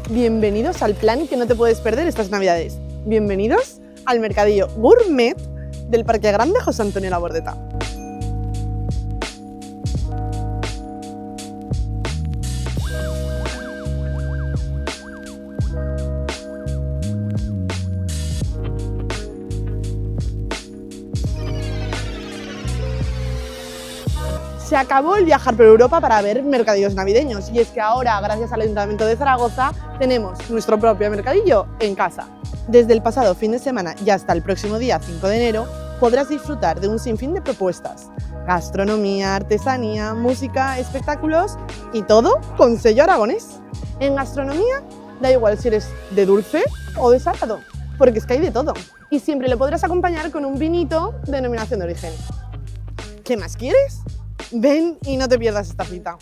Bienvenidos al plan que no te puedes perder estas navidades. Bienvenidos al mercadillo gourmet del Parque Grande José Antonio Labordeta. Se acabó el viajar por Europa para ver mercadillos navideños y es que ahora, gracias al Ayuntamiento de Zaragoza, tenemos nuestro propio mercadillo en casa. Desde el pasado fin de semana y hasta el próximo día 5 de enero podrás disfrutar de un sinfín de propuestas: gastronomía, artesanía, música, espectáculos y todo con sello aragonés. En gastronomía da igual si eres de dulce o de salado, porque es que hay de todo y siempre lo podrás acompañar con un vinito de denominación de origen. ¿Qué más quieres? Ven y no te pierdas esta cita.